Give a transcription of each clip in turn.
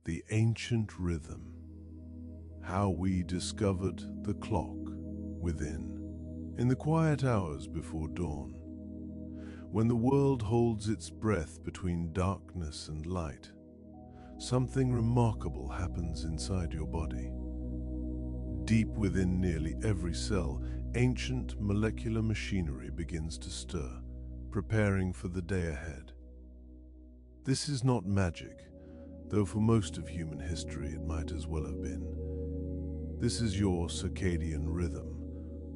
The ancient rhythm. How we discovered the clock within. In the quiet hours before dawn, when the world holds its breath between darkness and light, something remarkable happens inside your body. Deep within nearly every cell, ancient molecular machinery begins to stir, preparing for the day ahead. This is not magic, though for most of human history it might as well have been. This is your circadian rhythm,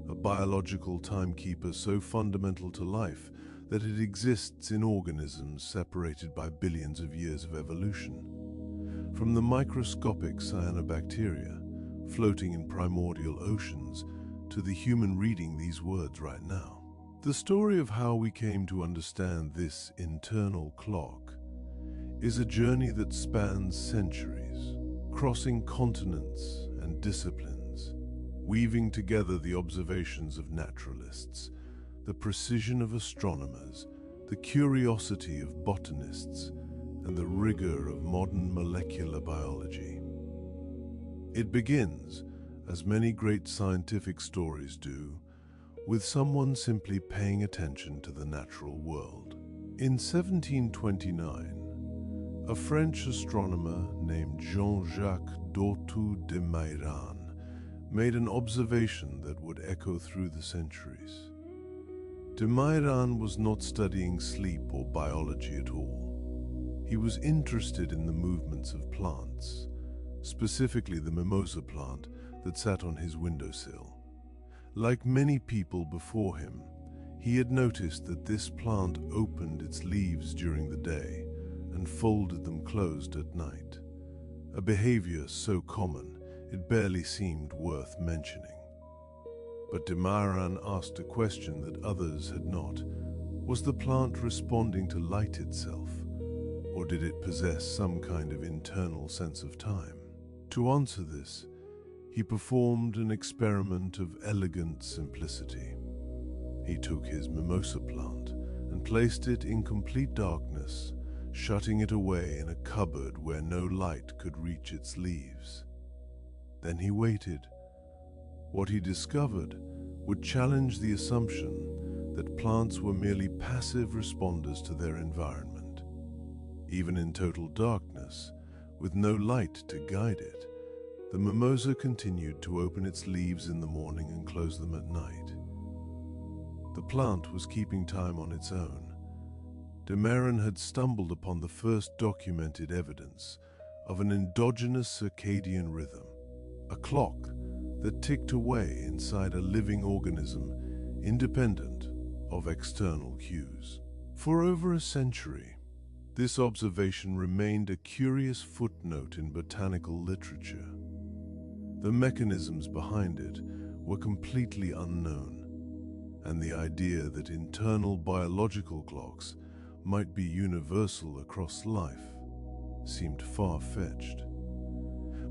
a biological timekeeper so fundamental to life that it exists in organisms separated by billions of years of evolution. From the microscopic cyanobacteria floating in primordial oceans to the human reading these words right now. The story of how we came to understand this internal clock is a journey that spans centuries, crossing continents and disciplines, weaving together the observations of naturalists, the precision of astronomers, the curiosity of botanists, and the rigor of modern molecular biology. It begins, as many great scientific stories do, with someone simply paying attention to the natural world. In 1729, a French astronomer named Jean-Jacques d'Autou de Mairan made an observation that would echo through the centuries. De Mairan was not studying sleep or biology at all. He was interested in the movements of plants, specifically the mimosa plant that sat on his windowsill. Like many people before him, he had noticed that this plant opened its leaves during the day and folded them closed at night, a behavior so common it barely seemed worth mentioning. But de Mairan asked a question that others had not. Was the plant responding to light itself, or did it possess some kind of internal sense of time? To answer this, he performed an experiment of elegant simplicity. He took his mimosa plant and placed it in complete darkness, shutting it away in a cupboard where no light could reach its leaves. Then he waited. What he discovered would challenge the assumption that plants were merely passive responders to their environment. Even in total darkness, with no light to guide it, the mimosa continued to open its leaves in the morning and close them at night. The plant was keeping time on its own. De Mairan had stumbled upon the first documented evidence of an endogenous circadian rhythm, a clock that ticked away inside a living organism independent of external cues. For over a century, this observation remained a curious footnote in botanical literature. The mechanisms behind it were completely unknown, and the idea that internal biological clocks might be universal across life seemed far-fetched.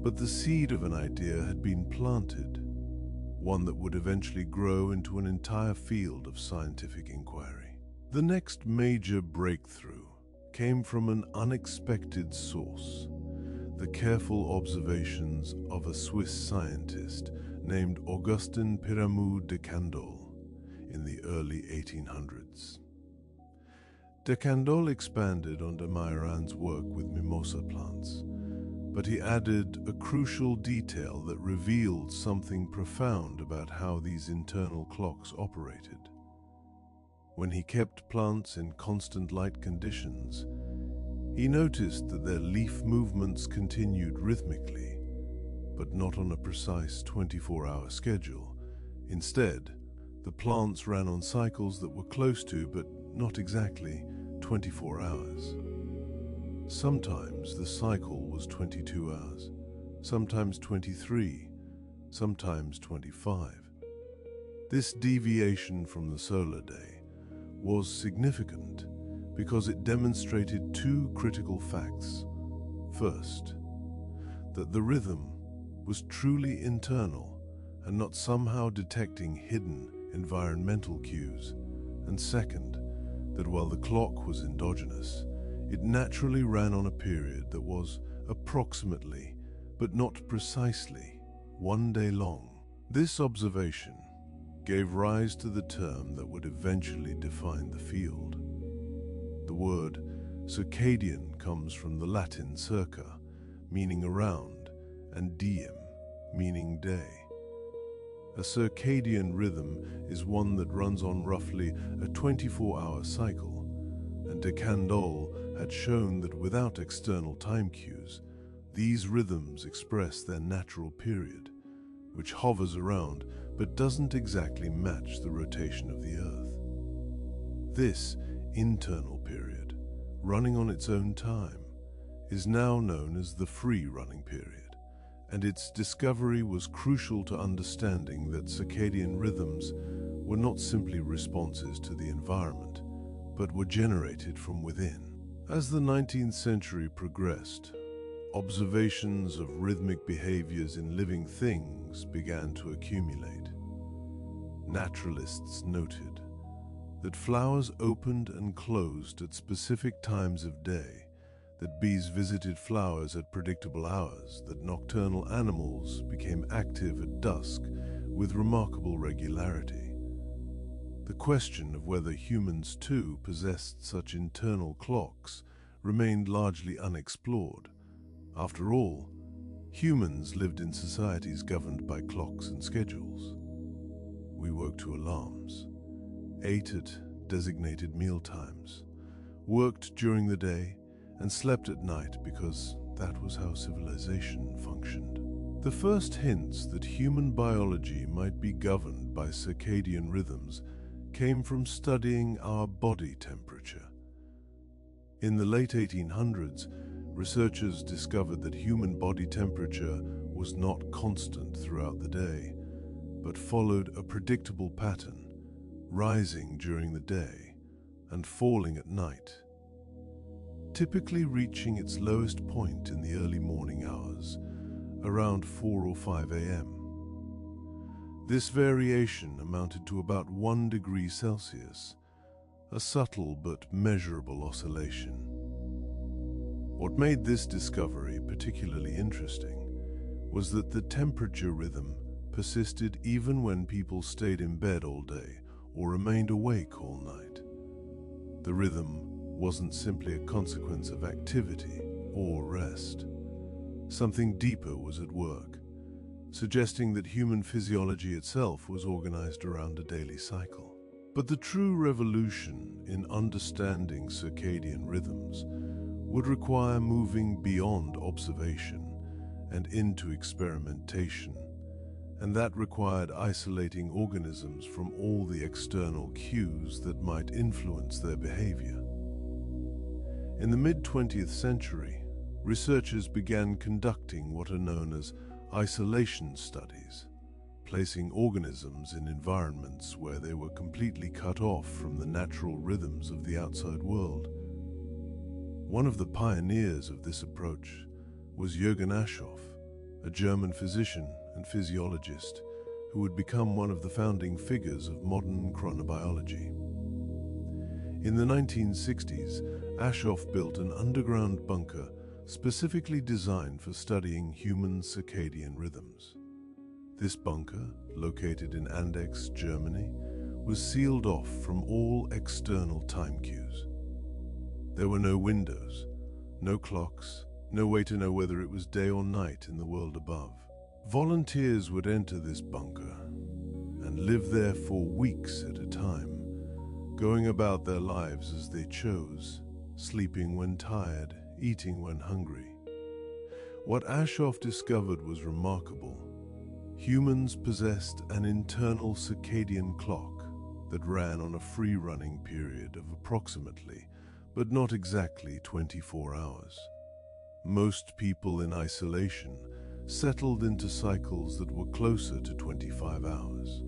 But the seed of an idea had been planted, one that would eventually grow into an entire field of scientific inquiry. The next major breakthrough came from an unexpected source, the careful observations of a Swiss scientist named Augustin Pirameau de Candolle in the early 1800s. De Candolle expanded on de Mairan's work with mimosa plants, but he added a crucial detail that revealed something profound about how these internal clocks operated. When he kept plants in constant light conditions, he noticed that their leaf movements continued rhythmically, but not on a precise 24-hour schedule. Instead, the plants ran on cycles that were close to, but not exactly, 24 hours. Sometimes the cycle was 22 hours, sometimes 23, sometimes 25. This deviation from the solar day was significant because it demonstrated two critical facts. First, that the rhythm was truly internal and not somehow detecting hidden environmental cues. And second, that while the clock was endogenous, it naturally ran on a period that was approximately, but not precisely, 1 day long. This observation gave rise to the term that would eventually define the field. The word circadian comes from the Latin circa, meaning around, and diem, meaning day. A circadian rhythm is one that runs on roughly a 24-hour cycle, and de Candolle had shown that without external time cues, these rhythms express their natural period, which hovers around but doesn't exactly match the rotation of the Earth. This internal period, running on its own time, is now known as the free running period, and its discovery was crucial to understanding that circadian rhythms were not simply responses to the environment, but were generated from within. As the 19th century progressed, observations of rhythmic behaviors in living things began to accumulate. Naturalists noted that flowers opened and closed at specific times of day, that bees visited flowers at predictable hours, that nocturnal animals became active at dusk with remarkable regularity. The question of whether humans too possessed such internal clocks remained largely unexplored. After all, humans lived in societies governed by clocks and schedules. We woke to alarms, ate at designated meal times, worked during the day, and slept at night because that was how civilization functioned. The first hints that human biology might be governed by circadian rhythms came from studying our body temperature. In the late 1800s, researchers discovered that human body temperature was not constant throughout the day, but followed a predictable pattern, rising during the day and falling at night, typically reaching its lowest point in the early morning hours, around 4 or 5 a.m. This variation amounted to about 1 degree Celsius, a subtle but measurable oscillation. What made this discovery particularly interesting was that the temperature rhythm persisted even when people stayed in bed all day or remained awake all night. The rhythm wasn't simply a consequence of activity or rest. Something deeper was at work, suggesting that human physiology itself was organized around a daily cycle. But the true revolution in understanding circadian rhythms would require moving beyond observation and into experimentation, and that required isolating organisms from all the external cues that might influence their behavior. In the mid-20th century, researchers began conducting what are known as isolation studies, placing organisms in environments where they were completely cut off from the natural rhythms of the outside world. One of the pioneers of this approach was Jürgen Aschoff, a German physician and physiologist who would become one of the founding figures of modern chronobiology. In the 1960s, Aschoff built an underground bunker specifically designed for studying human circadian rhythms. This bunker, located in Andechs, Germany, was sealed off from all external time cues. There were no windows, no clocks, no way to know whether it was day or night in the world above. Volunteers would enter this bunker and live there for weeks at a time, going about their lives as they chose, sleeping when tired, eating when hungry. What Aschoff discovered was remarkable. Humans possessed an internal circadian clock that ran on a free-running period of approximately, but not exactly 24 hours. Most people in isolation settled into cycles that were closer to 25 hours.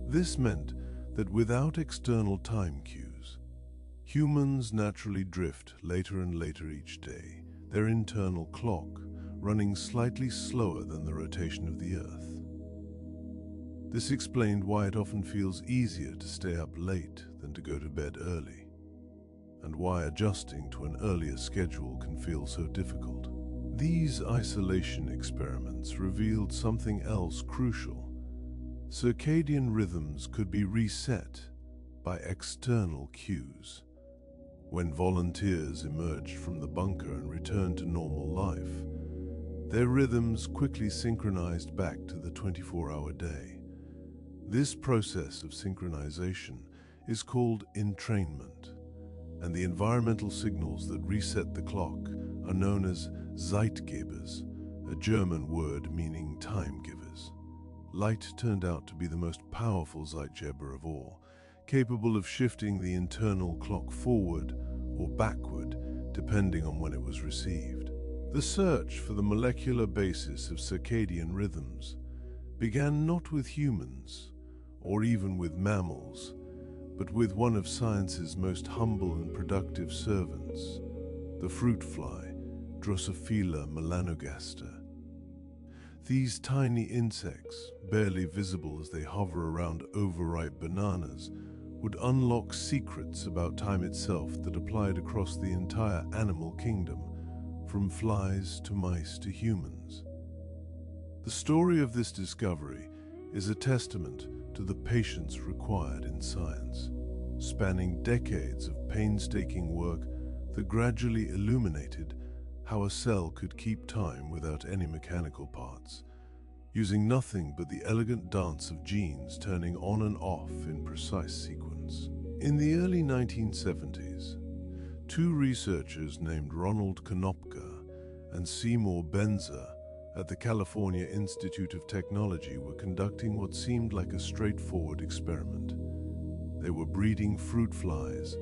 This meant that without external time cues, humans naturally drift later and later each day, their internal clock running slightly slower than the rotation of the Earth. This explained why it often feels easier to stay up late than to go to bed early, and why adjusting to an earlier schedule can feel so difficult. These isolation experiments revealed something else crucial. Circadian rhythms could be reset by external cues. When volunteers emerged from the bunker and returned to normal life, their rhythms quickly synchronized back to the 24-hour day. This process of synchronization is called entrainment, and the environmental signals that reset the clock are known as Zeitgebers, a German word meaning time givers. Light turned out to be the most powerful Zeitgeber of all, capable of shifting the internal clock forward or backward depending on when it was received. The search for the molecular basis of circadian rhythms began not with humans or even with mammals, but with one of science's most humble and productive servants, the fruit fly, Drosophila melanogaster. These tiny insects, barely visible as they hover around overripe bananas, would unlock secrets about time itself that applied across the entire animal kingdom, from flies to mice to humans. The story of this discovery is a testament to the patience required in science, spanning decades of painstaking work that gradually illuminated how a cell could keep time without any mechanical parts, using nothing but the elegant dance of genes turning on and off in precise sequence. In the early 1970s, two researchers named Ronald Konopka and Seymour Benzer at the California Institute of Technology were conducting what seemed like a straightforward experiment. They were breeding fruit flies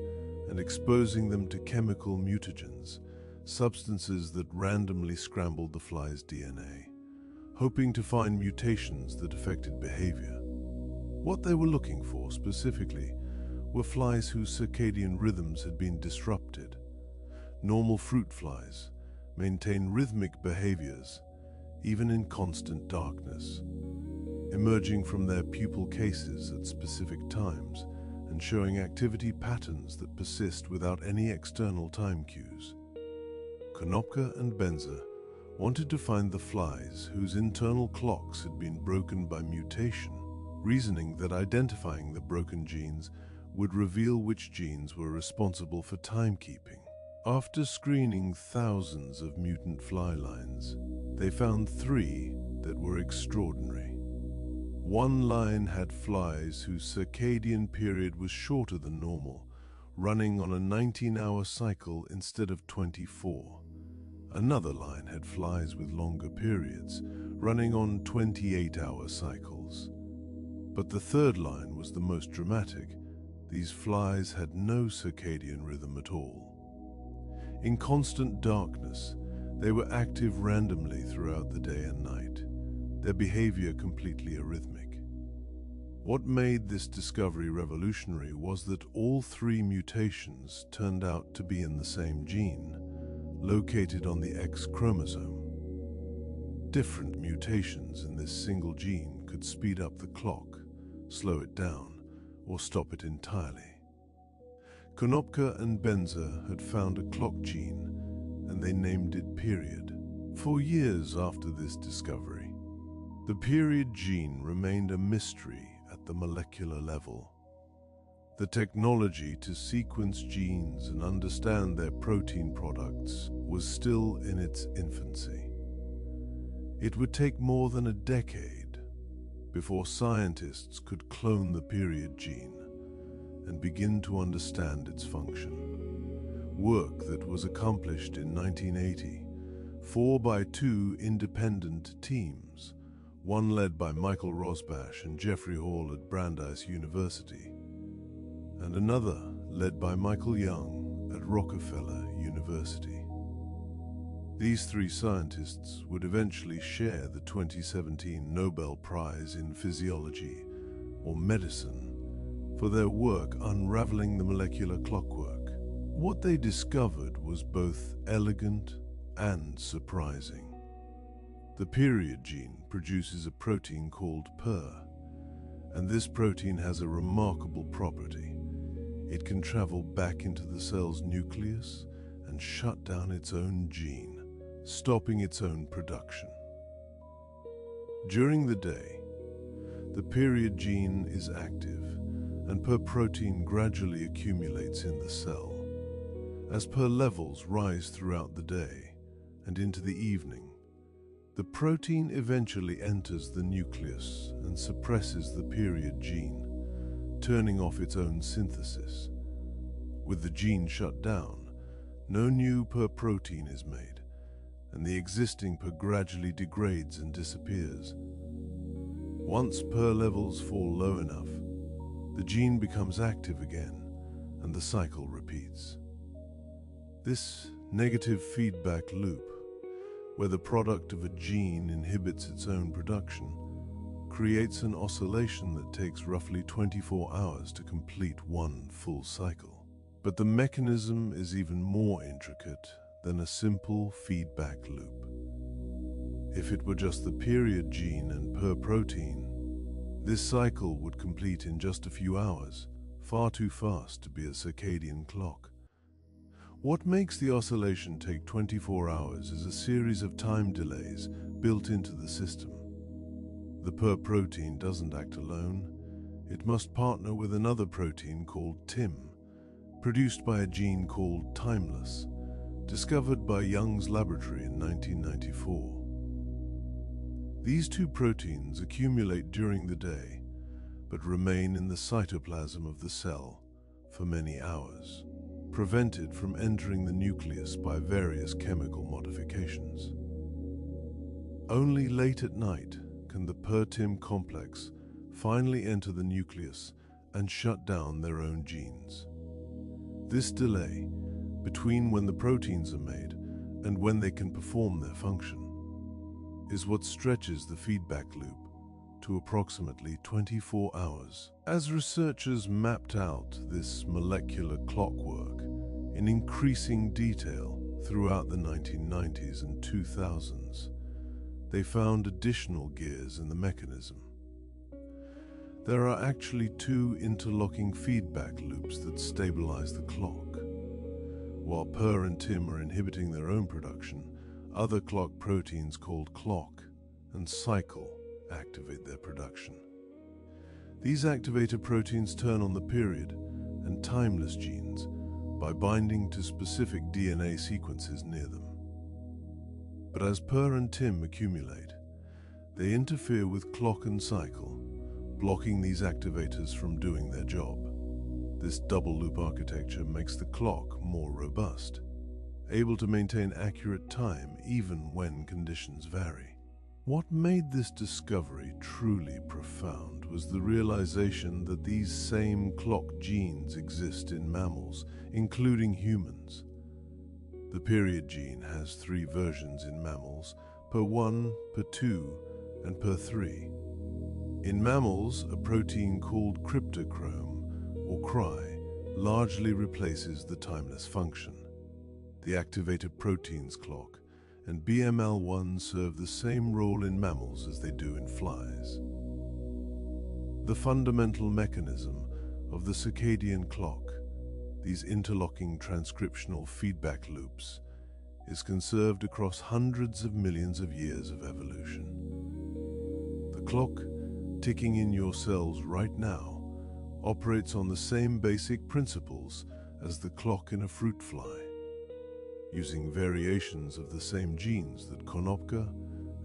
and exposing them to chemical mutagens, substances that randomly scrambled the fly's DNA, hoping to find mutations that affected behavior. What they were looking for specifically were flies whose circadian rhythms had been disrupted. Normal fruit flies maintain rhythmic behaviors even in constant darkness, emerging from their pupal cases at specific times and showing activity patterns that persist without any external time cues. Konopka and Benzer wanted to find the flies whose internal clocks had been broken by mutation, reasoning that identifying the broken genes would reveal which genes were responsible for timekeeping. After screening thousands of mutant fly lines, they found three that were extraordinary. One line had flies whose circadian period was shorter than normal, running on a 19-hour cycle instead of 24. Another line had flies with longer periods, running on 28-hour cycles. But the third line was the most dramatic. These flies had no circadian rhythm at all. In constant darkness, they were active randomly throughout the day and night, their behavior completely arrhythmic. What made this discovery revolutionary was that all three mutations turned out to be in the same gene, located on the X chromosome. Different mutations in this single gene could speed up the clock, slow it down, or stop it entirely. Konopka and Benzer had found a clock gene, and they named it period. For years after this discovery, the period gene remained a mystery at the molecular level. The technology to sequence genes and understand their protein products was still in its infancy. It would take more than a decade before scientists could clone the period gene and begin to understand its function. Work that was accomplished in 1980, 4 by 2 independent teams, one led by Michael Rosbash and Jeffrey Hall at Brandeis University, and another led by Michael Young at Rockefeller University. These three scientists would eventually share the 2017 Nobel Prize in Physiology or Medicine for their work unraveling the molecular clockwork. What they discovered was both elegant and surprising. The period gene produces a protein called PER, and this protein has a remarkable property. It can travel back into the cell's nucleus and shut down its own gene, stopping its own production. During the day, the period gene is active, and PER protein gradually accumulates in the cell. As PER levels rise throughout the day and into the evening, the protein eventually enters the nucleus and suppresses the period gene, turning off its own synthesis. With the gene shut down, no new PER protein is made, and the existing PER gradually degrades and disappears. Once PER levels fall low enough, the gene becomes active again, and the cycle repeats. This negative feedback loop, where the product of a gene inhibits its own production, creates an oscillation that takes roughly 24 hours to complete one full cycle. But the mechanism is even more intricate than a simple feedback loop. If it were just the period gene and PER protein, this cycle would complete in just a few hours, far too fast to be a circadian clock. What makes the oscillation take 24 hours is a series of time delays built into the system. The PER protein doesn't act alone. It must partner with another protein called TIM, produced by a gene called timeless, discovered by Young's laboratory in 1994. These two proteins accumulate during the day, but remain in the cytoplasm of the cell for many hours, prevented from entering the nucleus by various chemical modifications. Only late at night can the PER-TIM complex finally enter the nucleus and shut down their own genes. This delay between when the proteins are made and when they can perform their function is what stretches the feedback loop to approximately 24 hours. As researchers mapped out this molecular clockwork in increasing detail throughout the 1990s and 2000s, they found additional gears in the mechanism. There are actually two interlocking feedback loops that stabilize the clock. While PER and TIM are inhibiting their own production, other clock proteins called clock and cycle activate their production. These activator proteins turn on the period and timeless genes by binding to specific DNA sequences near them. But as PER and TIM accumulate, they interfere with clock and cycle, blocking these activators from doing their job. This double-loop architecture makes the clock more robust, able to maintain accurate time even when conditions vary. What made this discovery truly profound was the realization that these same clock genes exist in mammals, including humans. The period gene has 3 versions in mammals: PER1, PER2, and PER3. In mammals, a protein called cryptochrome, or cry, largely replaces the timeless function. The activated proteins clock and BML1 serve the same role in mammals as they do in flies. The fundamental mechanism of the circadian clock, these interlocking transcriptional feedback loops, is conserved across hundreds of millions of years of evolution. The clock ticking in your cells right now operates on the same basic principles as the clock in a fruit fly, using variations of the same genes that Konopka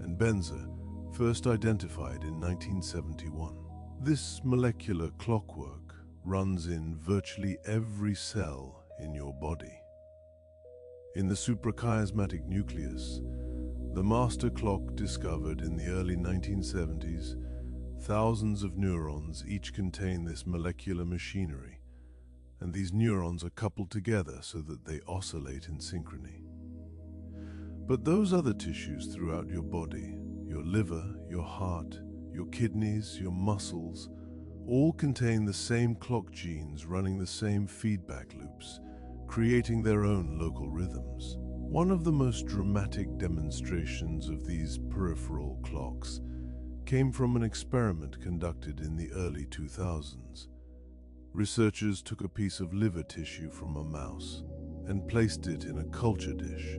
and Benzer first identified in 1971. This molecular clockwork runs in virtually every cell in your body. In the suprachiasmatic nucleus, the master clock discovered in the early 1970s, thousands of neurons each contain this molecular machinery, and these neurons are coupled together so that they oscillate in synchrony. But those other tissues throughout your body, your liver, your heart, your kidneys, your muscles, all contain the same clock genes running the same feedback loops, creating their own local rhythms. One of the most dramatic demonstrations of these peripheral clocks came from an experiment conducted in the early 2000s. Researchers took a piece of liver tissue from a mouse and placed it in a culture dish,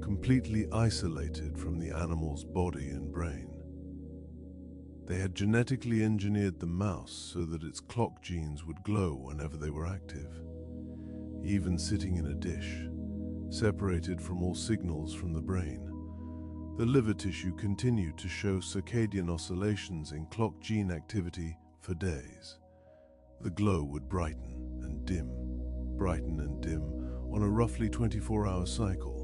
completely isolated from the animal's body and brain. They had genetically engineered the mouse so that its clock genes would glow whenever they were active. Even sitting in a dish, separated from all signals from the brain, the liver tissue continued to show circadian oscillations in clock gene activity for days. The glow would brighten and dim on a roughly 24-hour cycle.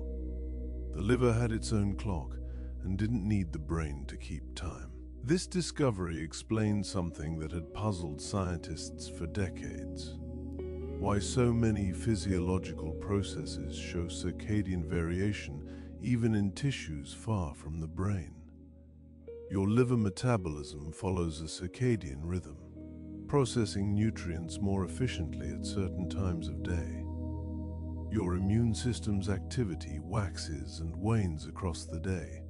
The liver had its own clock and didn't need the brain to keep time. This discovery explained something that had puzzled scientists for decades: why so many physiological processes show circadian variation even in tissues far from the brain. Your liver metabolism follows a circadian rhythm, processing nutrients more efficiently at certain times of day. Your immune system's activity waxes and wanes across the day,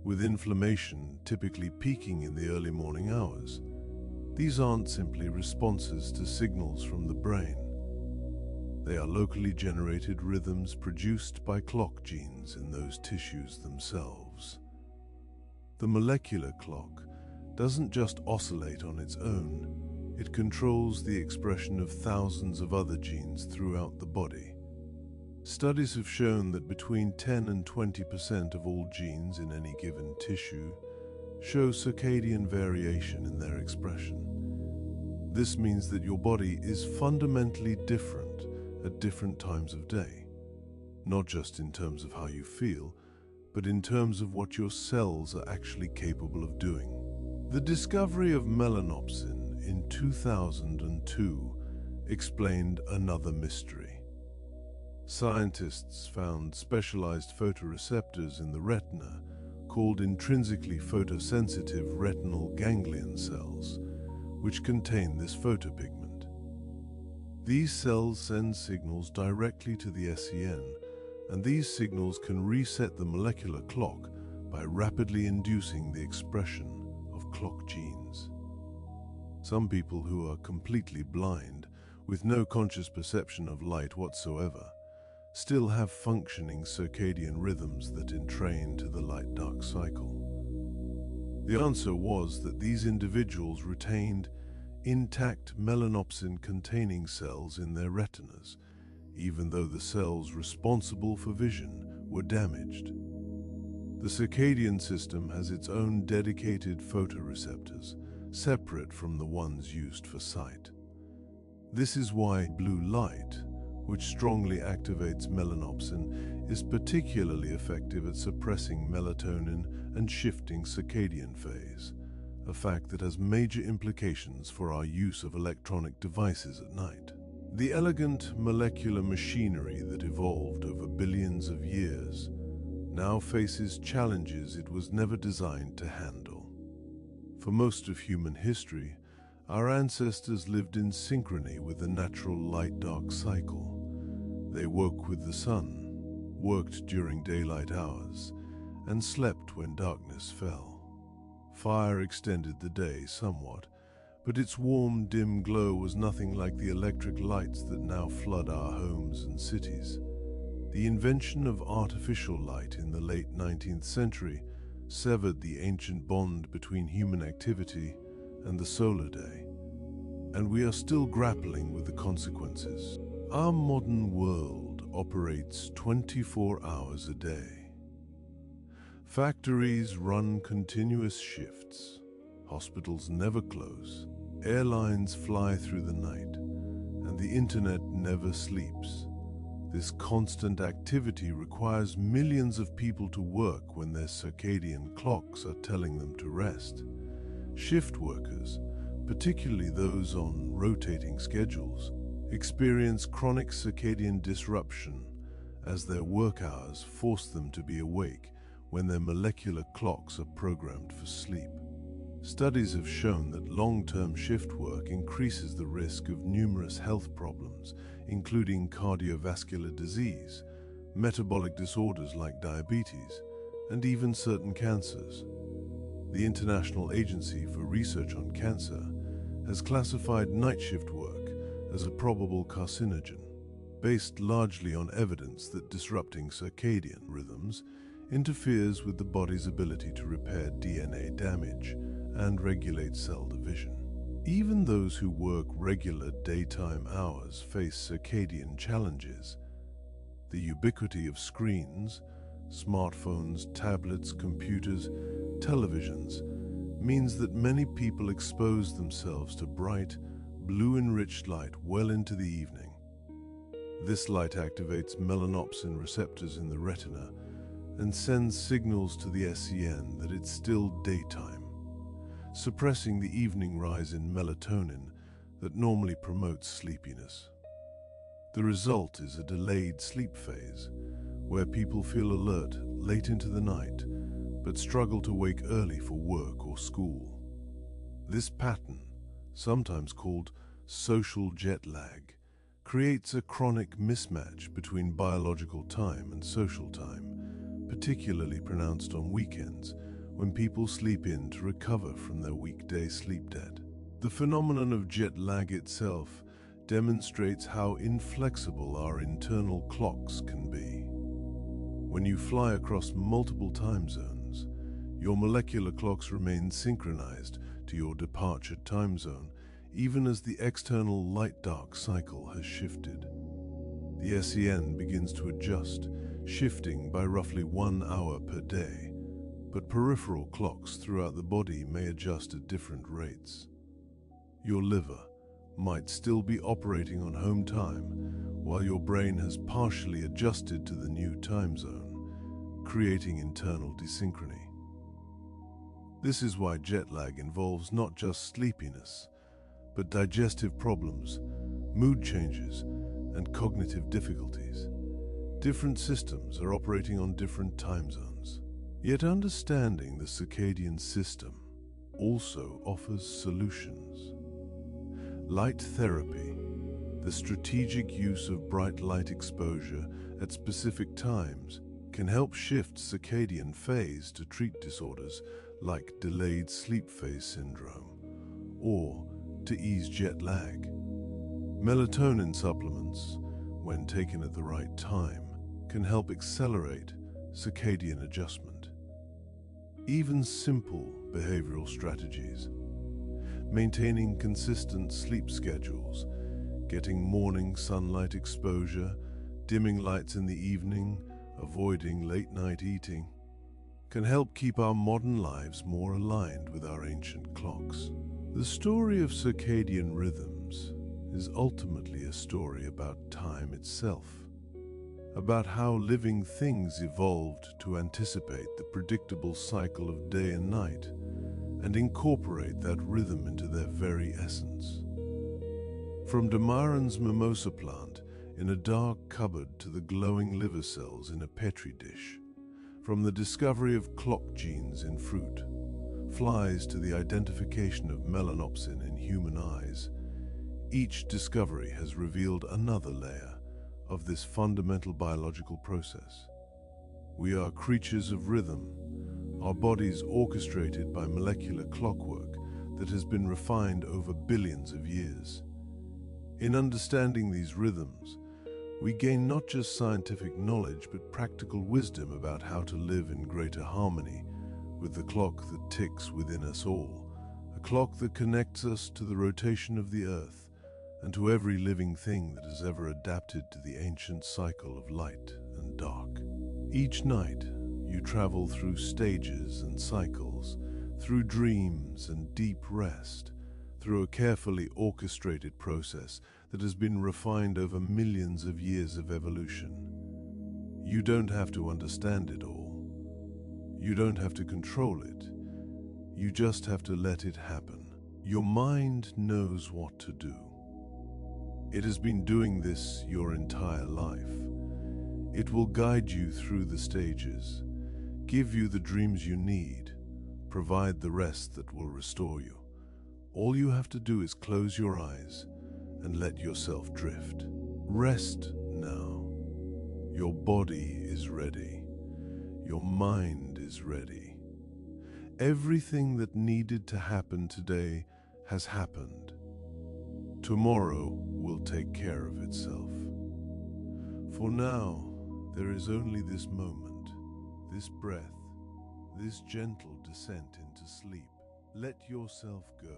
with inflammation typically peaking in the early morning hours. These aren't simply responses to signals from the brain. They are locally generated rhythms produced by clock genes in those tissues themselves. The molecular clock doesn't just oscillate on its own, it controls the expression of thousands of other genes throughout the body. Studies have shown that between 10 and 20% of all genes in any given tissue show circadian variation in their expression. This means that your body is fundamentally different at different times of day, not just in terms of how you feel, but in terms of what your cells are actually capable of doing. The discovery of melanopsin in 2002 explained another mystery. Scientists found specialized photoreceptors in the retina called intrinsically photosensitive retinal ganglion cells, which contain this photopigment. These cells send signals directly to the SCN, and these signals can reset the molecular clock by rapidly inducing the expression of clock genes. Some people who are completely blind, with no conscious perception of light whatsoever, still have functioning circadian rhythms that entrain to the light-dark cycle. The answer was that these individuals retained intact melanopsin-containing cells in their retinas, even though the cells responsible for vision were damaged. The circadian system has its own dedicated photoreceptors, separate from the ones used for sight. This is why blue light, which strongly activates melanopsin, is particularly effective at suppressing melatonin and shifting circadian phase, a fact that has major implications for our use of electronic devices at night. The elegant molecular machinery that evolved over billions of years now faces challenges it was never designed to handle. For most of human history, our ancestors lived in synchrony with the natural light-dark cycle. They woke with the sun, worked during daylight hours, and slept when darkness fell. Fire extended the day somewhat, but its warm, dim glow was nothing like the electric lights that now flood our homes and cities. The invention of artificial light in the late 19th century severed the ancient bond between human activity and the solar day, and we are still grappling with the consequences. Our modern world operates 24 hours a day. Factories run continuous shifts, hospitals never close, airlines fly through the night, and the internet never sleeps. This constant activity requires millions of people to work when their circadian clocks are telling them to rest. Shift workers, particularly those on rotating schedules, experience chronic circadian disruption as their work hours force them to be awake when their molecular clocks are programmed for sleep. Studies have shown that long-term shift work increases the risk of numerous health problems, including cardiovascular disease, metabolic disorders like diabetes, and even certain cancers. The International Agency for Research on Cancer has classified night shift work as a probable carcinogen, based largely on evidence that disrupting circadian rhythms interferes with the body's ability to repair DNA damage and regulate cell division. Even those who work regular daytime hours face circadian challenges. The ubiquity of screens, smartphones, tablets, computers, televisions, means that many people expose themselves to bright, blue-enriched light well into the evening. This light activates melanopsin receptors in the retina and sends signals to the SCN that it's still daytime, suppressing the evening rise in melatonin that normally promotes sleepiness. The result is a delayed sleep phase, where people feel alert late into the night, but struggle to wake early for work or school. This pattern, sometimes called social jet lag, creates a chronic mismatch between biological time and social time, particularly pronounced on weekends, when people sleep in to recover from their weekday sleep debt. The phenomenon of jet lag itself demonstrates how inflexible our internal clocks can be. When you fly across multiple time zones, your molecular clocks remain synchronized to your departure time zone, even as the external light-dark cycle has shifted. The SCN begins to adjust, shifting by roughly 1 hour per day, but peripheral clocks throughout the body may adjust at different rates. Your liver might still be operating on home time, while your brain has partially adjusted to the new time zone, creating internal desynchrony. This is why jet lag involves not just sleepiness, but digestive problems, mood changes, and cognitive difficulties. Different systems are operating on different time zones. Yet understanding the circadian system also offers solutions. Light therapy, the strategic use of bright light exposure at specific times, can help shift circadian phase to treat disorders like delayed sleep phase syndrome, or to ease jet lag. Melatonin supplements, when taken at the right time, can help accelerate circadian adjustment. Even simple behavioral strategies, maintaining consistent sleep schedules, getting morning sunlight exposure, dimming lights in the evening, avoiding late-night eating, can help keep our modern lives more aligned with our ancient clocks. The story of circadian rhythms is ultimately a story about time itself, about how living things evolved to anticipate the predictable cycle of day and night and incorporate that rhythm into their very essence. From Damaran's mimosa plant in a dark cupboard to the glowing liver cells in a petri dish, from the discovery of clock genes in fruit, flies to the identification of melanopsin in human eyes, each discovery has revealed another layer of this fundamental biological process. We are creatures of rhythm, our bodies orchestrated by molecular clockwork that has been refined over billions of years. In understanding these rhythms, we gain not just scientific knowledge but practical wisdom about how to live in greater harmony with the clock that ticks within us all, a clock that connects us to the rotation of the earth and to every living thing that has ever adapted to the ancient cycle of light and dark. Each night, you travel through stages and cycles, through dreams and deep rest, through a carefully orchestrated process that has been refined over millions of years of evolution. You don't have to understand it all. You don't have to control it. You just have to let it happen. Your mind knows what to do. It has been doing this your entire life. It will guide you through the stages, give you the dreams you need, provide the rest that will restore you. All you have to do is close your eyes and let yourself drift. Rest now. Your body is ready. Your mind is ready. Everything that needed to happen today has happened. Tomorrow will take care of itself. For now, there is only this moment, This breath, this gentle descent into sleep, let yourself go.